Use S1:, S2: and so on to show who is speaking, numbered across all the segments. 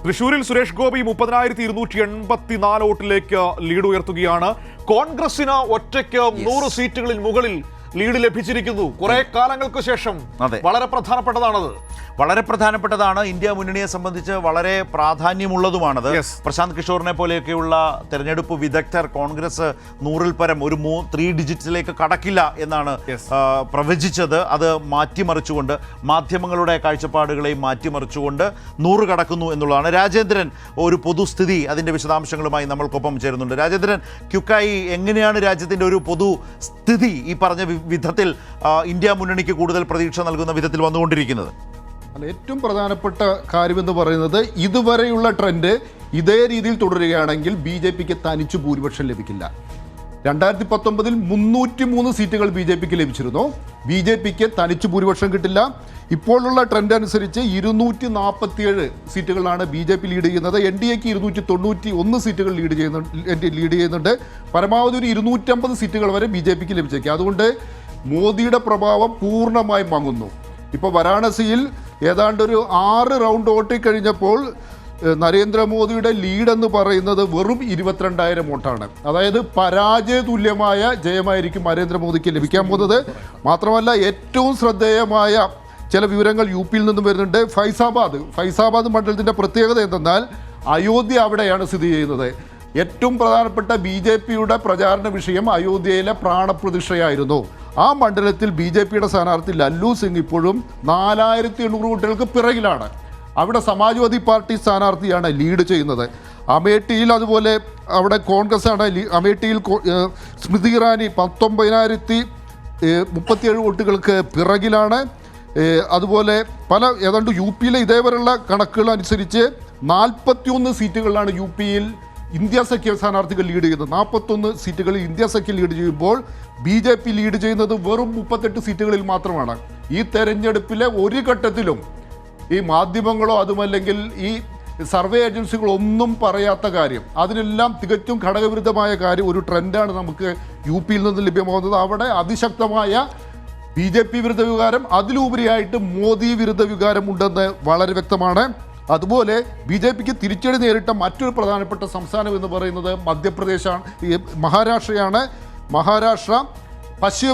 S1: തൃശൂരിൽ സുരേഷ് ഗോപി 30,284 വോട്ടിലേക്ക് ലീഡ് ഉയർത്തുകയാണ്. കോൺഗ്രസിന് ഒറ്റയ്ക്ക് 100 സീറ്റുകളിൽ മുകളിൽ ലീഡ് ലഭിച്ചിരിക്കുന്നു. കുറെ കാലങ്ങൾക്ക് ശേഷം വളരെ പ്രധാനപ്പെട്ടതാണത്.
S2: വളരെ പ്രധാനപ്പെട്ടതാണ്. ഇന്ത്യ മുന്നണിയെ സംബന്ധിച്ച് വളരെ പ്രാധാന്യമുള്ളതുമാണത്. പ്രശാന്ത് കിഷോറിനെ പോലെയൊക്കെയുള്ള തെരഞ്ഞെടുപ്പ് വിദഗ്ധർ കോൺഗ്രസ് 100-ൽ പരം ഒരു 3 ഡിജിറ്റ്സിലേക്ക് കടക്കില്ല എന്നാണ് പ്രവചിച്ചത്. അത് മാറ്റിമറിച്ചുകൊണ്ട് മാധ്യമങ്ങളുടെ കാഴ്ചപ്പാടുകളെയും മാറ്റിമറിച്ചുകൊണ്ട് 100 കടക്കുന്നു എന്നുള്ളതാണ്. രാജേന്ദ്രൻ ഒരു പൊതുസ്ഥിതി അതിൻ്റെ വിശദാംശങ്ങളുമായി നമ്മൾക്കൊപ്പം ചേരുന്നുണ്ട്. രാജേന്ദ്രൻ, ക്യുക്കായി എങ്ങനെയാണ് രാജ്യത്തിൻ്റെ ഒരു പൊതുസ്ഥിതി ഈ പറഞ്ഞ വിധത്തിൽ ഇന്ത്യ മുന്നണിക്ക് കൂടുതൽ പ്രതീക്ഷ നൽകുന്ന വിധത്തിൽ വന്നുകൊണ്ടിരിക്കുന്നത്?
S3: ഏറ്റവും പ്രധാനപ്പെട്ട കാര്യമെന്ന് പറയുന്നത് ഇതുവരെയുള്ള ട്രെൻഡ് ഇതേ രീതിയിൽ തുടരുകയാണെങ്കിൽ BJPക്ക് തനിച്ചു ഭൂരിപക്ഷം ലഭിക്കില്ല. 2019-ൽ 303 സീറ്റുകൾ BJPക്ക് ലഭിച്ചിരുന്നു. BJPക്ക് തനിച്ചു ഭൂരിപക്ഷം കിട്ടില്ല. ഇപ്പോഴുള്ള ട്രെൻഡ് അനുസരിച്ച് 247 സീറ്റുകളാണ് BJP ലീഡ് ചെയ്യുന്നത്. NDAക്ക് 291 സീറ്റുകൾ ലീഡ് ചെയ്യുന്നുണ്ട്. പരമാവധി ഒരു 250 സീറ്റുകൾ വരെ BJPക്ക് ലഭിച്ചേക്കും. അതുകൊണ്ട് മോദിയുടെ പ്രഭാവം പൂർണ്ണമായും മങ്ങുന്നു. ഇപ്പോൾ വാരാണസിയിൽ ഏതാണ്ട് ഒരു 6 റൗണ്ട് ഓട്ടിക്കഴിഞ്ഞപ്പോൾ നരേന്ദ്രമോദിയുടെ ലീഡ് എന്ന് പറയുന്നത് വെറും 22,000 വോട്ടാണ്. അതായത് പരാജയ തുല്യമായ ജയമായിരിക്കും നരേന്ദ്രമോദിക്ക് ലഭിക്കാൻ പോകുന്നത്. മാത്രമല്ല, ഏറ്റവും ശ്രദ്ധേയമായ ചില വിവരങ്ങൾ UPയിൽ നിന്നും വരുന്നുണ്ട്. ഫൈസാബാദ് മണ്ഡലത്തിൻ്റെ പ്രത്യേകത എന്തെന്നാൽ അയോധ്യ അവിടെയാണ് സ്ഥിതി ചെയ്യുന്നത്. ഏറ്റവും പ്രധാനപ്പെട്ട BJPയുടെ പ്രചാരണ വിഷയം അയോധ്യയിലെ പ്രാണപ്രതിഷ്ഠയായിരുന്നു. ആ മണ്ഡലത്തിൽ BJPയുടെ സ്ഥാനാർത്ഥി ലല്ലു സിംഗ് ഇപ്പോഴും 4,800 വോട്ടുകൾക്ക് പിറകിലാണ്. അവിടെ സമാജ്വാദി പാർട്ടി സ്ഥാനാർത്ഥിയാണ് ലീഡ് ചെയ്യുന്നത്. അമേഠിയിൽ അതുപോലെ അവിടെ കോൺഗ്രസ് ആണ്. അമേഠിയിൽ സ്മൃതി ഇറാനി 19,037 വോട്ടുകൾക്ക് പിറകിലാണ്. അതുപോലെ ഏതാണ്ട് UPയിലെ ഇതേവരെയുള്ള കണക്കുകൾ അനുസരിച്ച് 41 സീറ്റുകളിലാണ് UPയിൽ ഇന്ത്യ സഖ്യ സ്ഥാനാർത്ഥികൾ ലീഡ് ചെയ്യുന്നത്. 41 സീറ്റുകളിൽ ഇന്ത്യ സഖ്യം ലീഡ് ചെയ്യുമ്പോൾ BJP ലീഡ് ചെയ്യുന്നത് വെറും 38 സീറ്റുകളിൽ മാത്രമാണ്. ഈ തെരഞ്ഞെടുപ്പിലെ ഒരു ഘട്ടത്തിലും ഈ മാധ്യമങ്ങളോ അതുമല്ലെങ്കിൽ ഈ സർവേ ഏജൻസികളോ ഒന്നും പറയാത്ത കാര്യം, അതിനെല്ലാം തികച്ചും ഘടകവിരുദ്ധമായ കാര്യം, ഒരു ട്രെൻഡാണ് നമുക്ക് UPയിൽ നിന്ന് ലഭ്യമാകുന്നത്. അവിടെ അതിശക്തമായ BJP വിരുദ്ധ വികാരം, അതിലുപരിയായിട്ട് മോദി വിരുദ്ധ വികാരം ഉണ്ടെന്ന് വളരെ വ്യക്തമാണ്. അതുപോലെ BJPക്ക് തിരിച്ചടി നേരിട്ട മറ്റൊരു പ്രധാനപ്പെട്ട സംസ്ഥാനം എന്ന് പറയുന്നത് മധ്യപ്രദേശാണ്, മഹാരാഷ്ട്രയാണ്. മഹാരാഷ്ട്ര, പശ്ചിമ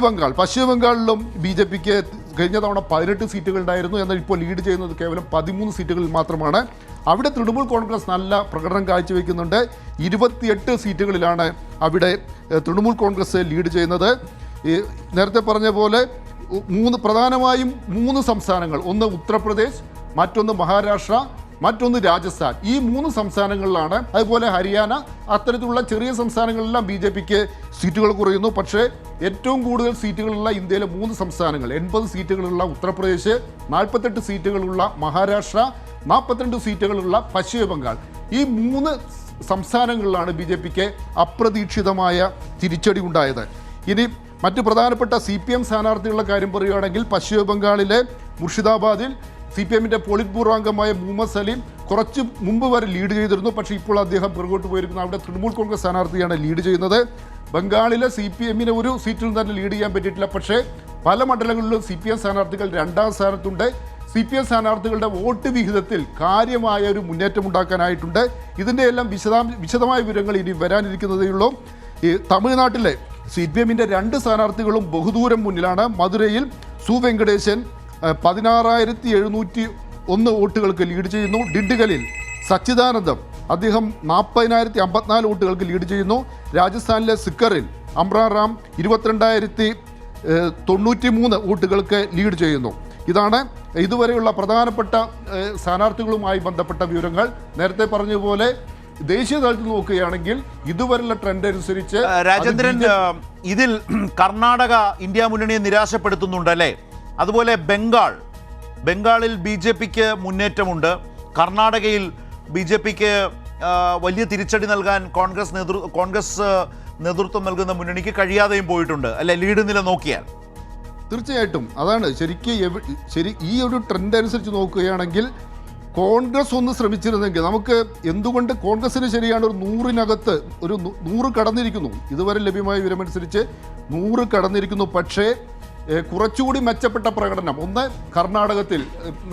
S3: ബംഗാളിലും BJPക്ക് കഴിഞ്ഞ തവണ 18 സീറ്റുകൾ ഉണ്ടായിരുന്നു. എന്നാൽ ഇപ്പോൾ ലീഡ് ചെയ്യുന്നത് കേവലം 13 സീറ്റുകളിൽ മാത്രമാണ്. അവിടെ തൃണമൂൽ കോൺഗ്രസ് നല്ല പ്രകടനം കാഴ്ചവെക്കുന്നുണ്ട്. 28 സീറ്റുകളിലാണ് അവിടെ തൃണമൂൽ കോൺഗ്രസ് ലീഡ് ചെയ്യുന്നത്. നേരത്തെ പറഞ്ഞ പോലെ പ്രധാനമായും 3 സംസ്ഥാനങ്ങൾ, ഒന്ന് ഉത്തർപ്രദേശ്, മറ്റൊന്ന് മഹാരാഷ്ട്ര, മറ്റൊന്ന് രാജസ്ഥാൻ. ഈ 3 സംസ്ഥാനങ്ങളിലാണ്, അതുപോലെ ഹരിയാന, അത്തരത്തിലുള്ള ചെറിയ സംസ്ഥാനങ്ങളിലെല്ലാം BJPക്ക് സീറ്റുകൾ കുറയുന്നു. പക്ഷേ ഏറ്റവും കൂടുതൽ സീറ്റുകളുള്ള ഇന്ത്യയിലെ 3 സംസ്ഥാനങ്ങൾ, 80 സീറ്റുകളുള്ള ഉത്തർപ്രദേശ്, 48 സീറ്റുകളുള്ള മഹാരാഷ്ട്ര, 42 സീറ്റുകളുള്ള പശ്ചിമ ബംഗാൾ. ഈ 3 സംസ്ഥാനങ്ങളിലാണ് BJPക്ക് അപ്രതീക്ഷിതമായ തിരിച്ചടി ഉണ്ടായത്. ഇനി മറ്റ് പ്രധാനപ്പെട്ട CPM സ്ഥാനാർത്ഥികളുടെ കാര്യം പറയുകയാണെങ്കിൽ പശ്ചിമ ബംഗാളിലെ മുർഷിദാബാദിൽ CPMൻ്റെ പോളിറ്റ് ബ്യൂറോ അംഗമായ മുഹമ്മദ് സലീം കുറച്ച് മുമ്പ് വരെ ലീഡ് ചെയ്തിരുന്നു. പക്ഷേ ഇപ്പോൾ അദ്ദേഹം പുറകോട്ട് പോയിരിക്കുന്നു. അവിടെ തൃണമൂൽ കോൺഗ്രസ് സ്ഥാനാർത്ഥിയാണ് ലീഡ് ചെയ്യുന്നത്. ബംഗാളിലെ CPMന് ഒരു സീറ്റിൽ തന്നെ ലീഡ് ചെയ്യാൻ പറ്റിയിട്ടില്ല. പക്ഷേ പല മണ്ഡലങ്ങളിലും CPM സ്ഥാനാർത്ഥികൾ 2ാം സ്ഥാനത്തുണ്ട്. CPM സ്ഥാനാർത്ഥികളുടെ വോട്ട് വിഹിതത്തിൽ കാര്യമായ ഒരു മുന്നേറ്റം ഉണ്ടാക്കാനായിട്ടുണ്ട്. ഇതിൻ്റെ എല്ലാം വിശദമായ വിവരങ്ങൾ ഇനി വരാനിരിക്കുന്നതേ ഉള്ളൂ. ഈ തമിഴ്നാട്ടിലെ CPMൻ്റെ 2 സ്ഥാനാർത്ഥികളും ബഹുദൂരം മുന്നിലാണ്. മധുരയിൽ സു വെങ്കടേശൻ 16,701 വോട്ടുകൾക്ക് ലീഡ് ചെയ്യുന്നു. ഡിണ്ടിഗലിൽ സച്ചിദാനന്ദം, അദ്ദേഹം 40,054 വോട്ടുകൾക്ക് ലീഡ് ചെയ്യുന്നു. രാജസ്ഥാനിലെ സിക്കറിൽ അമ്രാൻ റാം 22,093 വോട്ടുകൾക്ക് ലീഡ് ചെയ്യുന്നു. ഇതാണ് ഇതുവരെയുള്ള പ്രധാനപ്പെട്ട സ്ഥാനാർത്ഥികളുമായി ബന്ധപ്പെട്ട വിവരങ്ങൾ. നേരത്തെ പറഞ്ഞതുപോലെ ദേശീയ തലത്തിൽ നോക്കുകയാണെങ്കിൽ ഇതുവരെയുള്ള ട്രെൻഡ് അനുസരിച്ച്
S2: രാജേന്ദ്രൻ, ഇതിൽ കർണാടക ഇന്ത്യ മുന്നണിയെ നിരാശപ്പെടുത്തുന്നുണ്ടല്ലേ? അതുപോലെ ബംഗാളിൽ BJPക്ക് മുന്നേറ്റമുണ്ട്. കർണാടകയിൽ BJPക്ക് വലിയ തിരിച്ചടി നൽകാൻ കോൺഗ്രസ് നേതൃത്വം നൽകുന്ന മുന്നണിക്ക് കഴിയാതെയും പോയിട്ടുണ്ട് അല്ലെ, ലീഡ് നില നോക്കിയാൽ?
S3: തീർച്ചയായിട്ടും അതാണ് ഈ ഒരു ട്രെൻഡ് അനുസരിച്ച് നോക്കുകയാണെങ്കിൽ കോൺഗ്രസ് ഒന്ന് ശ്രമിച്ചിരുന്നെങ്കിൽ നമുക്ക് എന്തുകൊണ്ട് കോൺഗ്രസിന് ശരിയാണ് ഒരു 100-നകത്ത് ഒരു 100 കടന്നിരിക്കുന്നു. ഇതുവരെ ലഭ്യമായ വിവരമനുസരിച്ച് 100 കടന്നിരിക്കുന്നു. പക്ഷേ കുറച്ചുകൂടി മെച്ചപ്പെട്ട പ്രകടനം ഒന്ന് കർണാടകത്തിൽ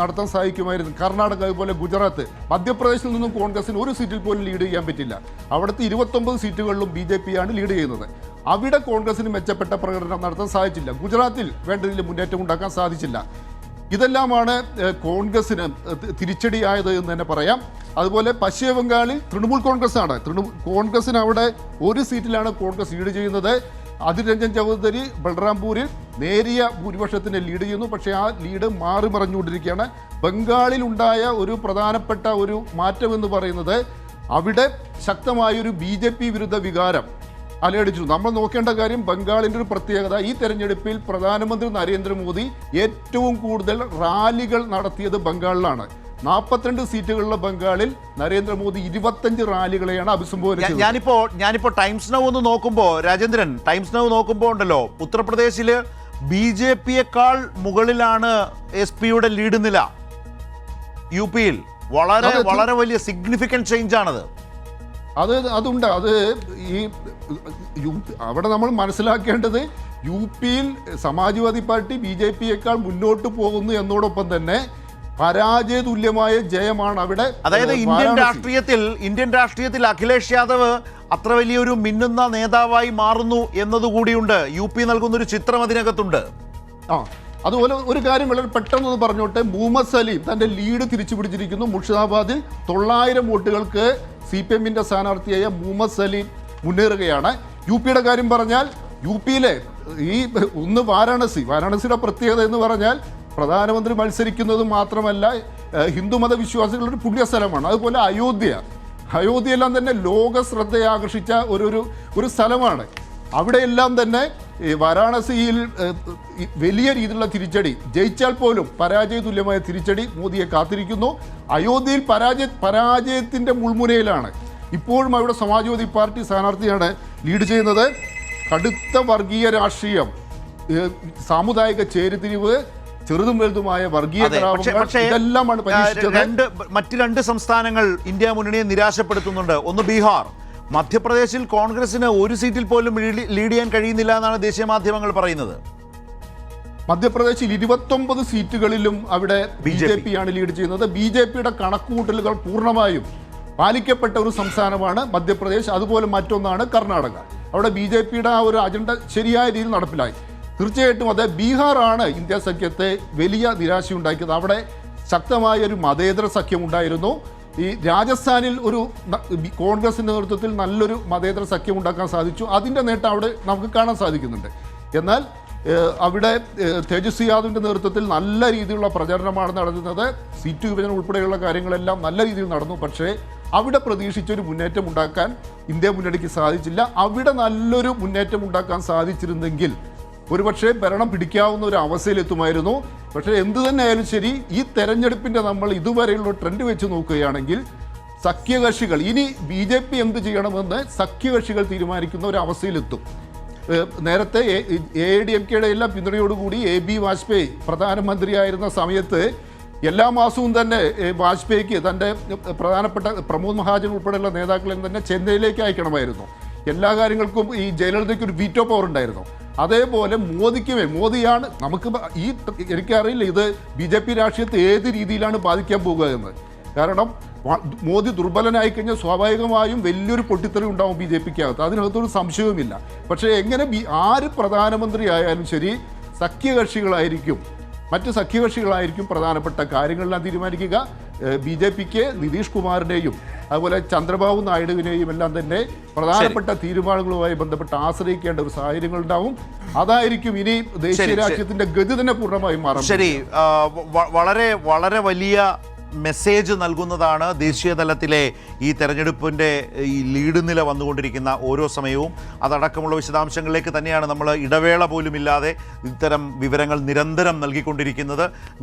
S3: നടത്താൻ സാധിക്കുമായിരുന്നു. കർണാടക, അതുപോലെ ഗുജറാത്ത്, മധ്യപ്രദേശിൽ നിന്നും കോൺഗ്രസിന് ഒരു സീറ്റിൽ പോലും ലീഡ് ചെയ്യാൻ പറ്റില്ല. അവിടുത്തെ 29 സീറ്റുകളിലും BJP ആണ് ലീഡ് ചെയ്യുന്നത്. അവിടെ കോൺഗ്രസിന് മെച്ചപ്പെട്ട പ്രകടനം നടത്താൻ സാധിച്ചില്ല. ഗുജറാത്തിൽ വേണ്ട രീതിയിൽ മുന്നേറ്റം ഉണ്ടാക്കാൻ സാധിച്ചില്ല. ഇതെല്ലാമാണ് കോൺഗ്രസിന് തിരിച്ചടിയായത് എന്ന് തന്നെ പറയാം. അതുപോലെ പശ്ചിമ ബംഗാളിൽ തൃണമൂൽ കോൺഗ്രസ് ആണ്. കോൺഗ്രസിന് അവിടെ ഒരു സീറ്റിലാണ് കോൺഗ്രസ് ലീഡ് ചെയ്യുന്നത്. അധിർ രഞ്ജൻ ചൗധരി ബൽറാംപൂരിൽ നേരിയ ഭൂരിപക്ഷത്തിന് ലീഡ് ചെയ്യുന്നു. പക്ഷേ ആ ലീഡ് മാറി മറിഞ്ഞുകൊണ്ടിരിക്കുകയാണ്. ബംഗാളിൽ ഉണ്ടായ ഒരു പ്രധാനപ്പെട്ട ഒരു മാറ്റം എന്ന് പറയുന്നത് അവിടെ ശക്തമായൊരു BJP വിരുദ്ധ വികാരം അലയടിച്ചു. നമ്മൾ നോക്കേണ്ട കാര്യം, ബംഗാളിൻ്റെ ഒരു പ്രത്യേകത, ഈ തെരഞ്ഞെടുപ്പിൽ പ്രധാനമന്ത്രി നരേന്ദ്രമോദി ഏറ്റവും കൂടുതൽ റാലികൾ നടത്തിയത് ബംഗാളിലാണ്. 42 സീറ്റുകളുള്ള ബംഗാളിൽ നരേന്ദ്രമോദി 25 റാലികളെയാണ് അഭിസംബോധന ചെയ്തത്.
S2: ഞാനിപ്പോ ടൈംസ് നൗ ഒന്ന് നോക്കുമ്പോൾ, രാജേന്ദ്രൻ, ടൈംസ് നൗ നോക്കുമ്പോൾ ഉണ്ടല്ലോ, ഉത്തർപ്രദേശില് BJPയേക്കാൾ മുകളിലാണ് SP-യുടെ ലീഡ് നില. UP-യിൽ വളരെ വലിയ സിഗ്നിഫിക്കൻറ്റ് ചേഞ്ച് ആണത്.
S3: അതുണ്ട്. അത് ഈ അവിടെ നമ്മൾ മനസ്സിലാക്കേണ്ടത്, UP-യിൽ സമാജ്വാദി പാർട്ടി BJPയേക്കാൾ മുന്നോട്ട് പോകുന്നു എന്നോടൊപ്പം തന്നെ പരാജയ തുല്യമായ ജയമാണ് അവിടെ.
S2: അതായത് ഇന്ത്യൻ രാഷ്ട്രീയത്തിൽ അഖിലേഷ് യാദവ് അത്ര വലിയൊരു മിന്നുന്ന നേതാവായി മാറുന്നു എന്നതുകൂടിയുണ്ട്. UP നൽകുന്നൊരു ചിത്രം അതിനകത്തുണ്ട്.
S3: അതുപോലെ ഒരു കാര്യം വളരെ പെട്ടെന്ന് പറഞ്ഞോട്ടെ, മുഹമ്മദ് സലീം തൻ്റെ ലീഡ് തിരിച്ചു പിടിച്ചിരിക്കുന്നു. മുർഷിദാബാദിൽ 900 വോട്ടുകൾക്ക് CPM-ന്റെ സ്ഥാനാർത്ഥിയായ മുഹമ്മദ് സലീം മുന്നേറുകയാണ്. UP-യുടെ കാര്യം പറഞ്ഞാൽ, UP-യിലെ ഈ ഒന്ന് വാരാണസിയുടെ പ്രത്യേകത എന്ന് പറഞ്ഞാൽ, പ്രധാനമന്ത്രി മത്സരിക്കുന്നത് മാത്രമല്ല, ഹിന്ദുമത വിശ്വാസികളുടെ പുണ്യസ്ഥലമാണ്. അതുപോലെ അയോധ്യയെല്ലാം തന്നെ ലോക ശ്രദ്ധയെ ആകർഷിച്ച ഒരു സ്ഥലമാണ്. അവിടെയെല്ലാം തന്നെ വാരാണസിയിൽ വലിയ രീതിയിലുള്ള തിരിച്ചടി, ജയിച്ചാൽ പോലും പരാജയ തുല്യമായ തിരിച്ചടി മോദിയെ കാത്തിരിക്കുന്നു. അയോധ്യയിൽ പരാജയത്തിൻ്റെ മുൾമുനയിലാണ്. ഇപ്പോഴും അവിടെ സമാജ്വാദി പാർട്ടി സ്ഥാനാർത്ഥിയാണ് ലീഡ് ചെയ്യുന്നത്. കടുത്ത വർഗീയ രാഷ്ട്രീയം, സാമുദായിക ചേരിതിരിവ്, ചെറുതും വലുതുമായ വർഗീയ കലാപങ്ങൾ, ഇതെല്ലാമാണ് പരീക്ഷിച്ചത്.
S2: മറ്റ് 2 സംസ്ഥാനങ്ങൾ ഇന്ത്യ മുന്നണിയെ നിരാശപ്പെടുത്തുന്നുണ്ട്. ഒന്ന് ബീഹാർ. മധ്യപ്രദേശിൽ കോൺഗ്രസിന് ഒരു സീറ്റിൽ പോലും ലീഡ് ചെയ്യാൻ കഴിയുന്നില്ല എന്നാണ് ദേശീയ മാധ്യമങ്ങൾ പറയുന്നത്.
S3: മധ്യപ്രദേശിൽ 29 സീറ്റുകളിലും അവിടെ BJP ആണ് ലീഡ് ചെയ്യുന്നത്. BJPയുടെ കണക്കുകൂട്ടലുകൾ പൂർണ്ണമായും പാലിക്കപ്പെട്ട ഒരു സംസ്ഥാനമാണ് മധ്യപ്രദേശ്. അതുപോലെ മറ്റൊന്നാണ് കർണാടക. അവിടെ BJPയുടെ ആ ഒരു അജണ്ട ശരിയായ രീതിയിൽ നടപ്പിലായി. തീർച്ചയായിട്ടും അത് ബീഹാറാണ് ഇന്ത്യ സഖ്യത്തെ വലിയ നിരാശയുണ്ടാക്കിയത്. അവിടെ ശക്തമായ ഒരു മതേതര സഖ്യമുണ്ടായിരുന്നു. ഈ രാജസ്ഥാനിൽ ഒരു കോൺഗ്രസിൻ്റെ നേതൃത്വത്തിൽ നല്ലൊരു മതേതര സഖ്യം ഉണ്ടാക്കാൻ സാധിച്ചു. അതിൻ്റെ നേട്ടം അവിടെ നമുക്ക് കാണാൻ സാധിക്കുന്നുണ്ട്. എന്നാൽ അവിടെ തേജസ്വി യാദവിൻ്റെ നേതൃത്വത്തിൽ നല്ല രീതിയിലുള്ള പ്രചരണമാണ് നടത്തുന്നത്. സീറ്റ് വിഭജനം ഉൾപ്പെടെയുള്ള കാര്യങ്ങളെല്ലാം നല്ല രീതിയിൽ നടന്നു. പക്ഷേ അവിടെ പ്രതീക്ഷിച്ചൊരു മുന്നേറ്റം ഉണ്ടാക്കാൻ ഇന്ത്യ മുന്നണിക്ക് സാധിച്ചില്ല. അവിടെ നല്ലൊരു മുന്നേറ്റം ഉണ്ടാക്കാൻ സാധിച്ചിരുന്നെങ്കിൽ ഒരുപക്ഷെ ഭരണം പിടിക്കാവുന്ന ഒരു അവസ്ഥയിലെത്തുമായിരുന്നു. പക്ഷേ എന്തു തന്നെ ആയാലും ശരി, ഈ തെരഞ്ഞെടുപ്പിൻ്റെ നമ്മൾ ഇതുവരെയുള്ള ട്രെൻഡ് വെച്ച് നോക്കുകയാണെങ്കിൽ സഖ്യകക്ഷികൾ ഇനി BJP എന്ത് ചെയ്യണമെന്ന് സഖ്യകക്ഷികൾ തീരുമാനിക്കുന്ന ഒരു അവസ്ഥയിലെത്തും. നേരത്തെ AIADMKയുടെ എല്ലാം പിന്തുണയോടുകൂടി AB വാജ്പേയി പ്രധാനമന്ത്രിയായിരുന്ന സമയത്ത് എല്ലാ മാസവും തന്നെ വാജ്പേയിക്ക് തൻ്റെ പ്രധാനപ്പെട്ട പ്രമോദ് മഹാജൻ ഉൾപ്പെടെയുള്ള നേതാക്കളെ തന്നെ ചെന്നൈയിലേക്ക് അയക്കണമായിരുന്നു. എല്ലാ കാര്യങ്ങൾക്കും ഈ ജയലളിതയ്ക്ക് ഒരു വീറ്റോ പവർ ഉണ്ടായിരുന്നു. അതേപോലെ മോദിയാണ് നമുക്ക് എനിക്കറിയില്ല ഇത് BJP രാഷ്ട്രീയത്തെ ഏത് രീതിയിലാണ് ബാധിക്കാൻ പോകുക എന്ന്. കാരണം മോദി ദുർബലനായി കഴിഞ്ഞാൽ സ്വാഭാവികമായും വലിയൊരു പൊട്ടിത്തെറി ഉണ്ടാവും BJPക്കകത്ത്, അതിനകത്തൊരു സംശയവുമില്ല. പക്ഷേ എങ്ങനെ ആര് പ്രധാനമന്ത്രി ആയാലും ശരി, മറ്റ് സഖ്യകക്ഷികളായിരിക്കും പ്രധാനപ്പെട്ട കാര്യങ്ങളെല്ലാം തീരുമാനിക്കുക. BJPക്ക് നിതീഷ് കുമാറിനെയും അതുപോലെ ചന്ദ്രബാബു നായിഡുവിനെയും എല്ലാം തന്നെ പ്രധാനപ്പെട്ട തീരുമാനങ്ങളുമായി ബന്ധപ്പെട്ട് ആശ്രയിക്കേണ്ട ഒരു സാഹചര്യങ്ങളുണ്ടാവും. അതായിരിക്കും ഇനി ദേശീയ രാഷ്ട്രീയത്തിന്റെ ഗതി തന്നെ പൂർണ്ണമായും മാറും.
S2: ശരി, വളരെ വളരെ വലിയ മെസ്സേജ് നൽകുന്നതാണ് ദേശീയ തലത്തിലെ ഈ തെരഞ്ഞെടുപ്പിൻ്റെ ഈ ലീഡ് നില വന്നുകൊണ്ടിരിക്കുന്ന ഓരോ സമയവും. അതടക്കമുള്ള വിശദാംശങ്ങളിലേക്ക് തന്നെയാണ് നമ്മൾ ഇടവേള പോലുമില്ലാതെ ഇത്തരം വിവരങ്ങൾ നിരന്തരം നൽകിക്കൊണ്ടിരിക്കുന്നത്.